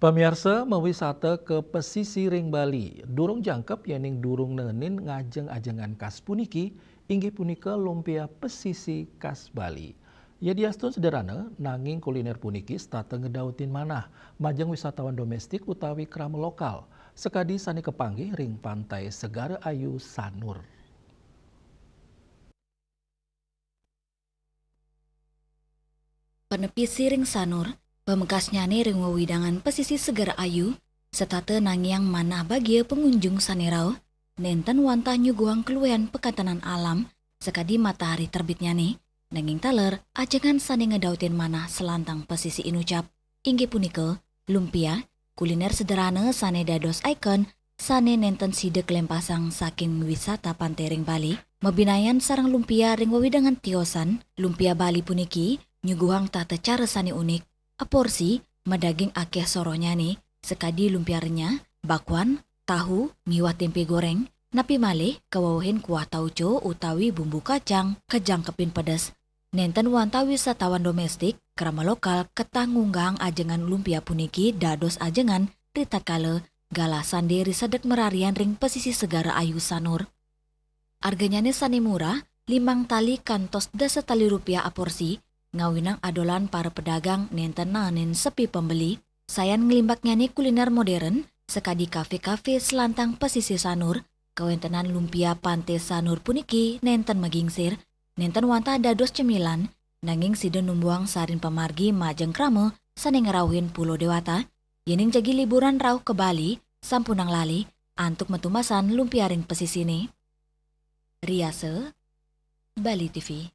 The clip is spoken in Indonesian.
Pemirsa mewisata ke pesisir ring Bali. Durung jangkep yaning durung nenin ngajeng ajengan khas puniki, inggih punika lumpia pesisi khas Bali. Ya diastun sederhana, nanging kuliner puniki stata ngedautin manah, majeng wisatawan domestik utawi krama lokal. Sekadi sani kepanggih ring pantai Segara Ayu Sanur. Penepi siring sanur, pemekasnya ring wewidangan pesisi Segara Ayu, setate nangyang manah bagia pengunjung sanerau, nenten wantah nyuguang keluean pekatanan alam, sekadi matahari terbitnya nih, nanging taler, ajengan sani ngedautin manah selantang pesisi inucap, inggih punika, lumpia, kuliner sederhana sane dados ikon, sane nenten sidek lempasang saking wisata pantai ring Bali, mebinayan sarang lumpia ring wewidangan tiosan, lumpia Bali puniki, nyuguhang tata cara sani unik, aporsi, medaging akeh soronya nih, sekadi lumpia renyah, bakwan, tahu, miwah tempe goreng, napi malih kawawahin kuah tauco utawi bumbu kacang, kejangkepin pedas. Nenten wanta wisatawan domestik, krama lokal ketangunggang ajengan lumpia puniki dados ajengan ritakale galasan deri sedek merarian ring pesisi Segara Ayu Sanur. Harganya sani murah, 5 tali kantos dasa tali rupiah aporsi, ngawinang adolan para pedagang nenten nanen sepi pembeli. Sayan ngelimbaknya nih kuliner modern, sekadi kafe-kafe selantang pesisi Sanur, kawentenan lumpia pantai Sanur puniki nenten magingsir, nenten wanta dados cemilan, nanging sida numbuang sarin pemargi majeng krame sane ngerawin Pulau Dewata, yening jagi liburan rauh ke Bali, sampunang lali, antuk metumasan lumpia ring pesisi nih. Riase, Bali TV.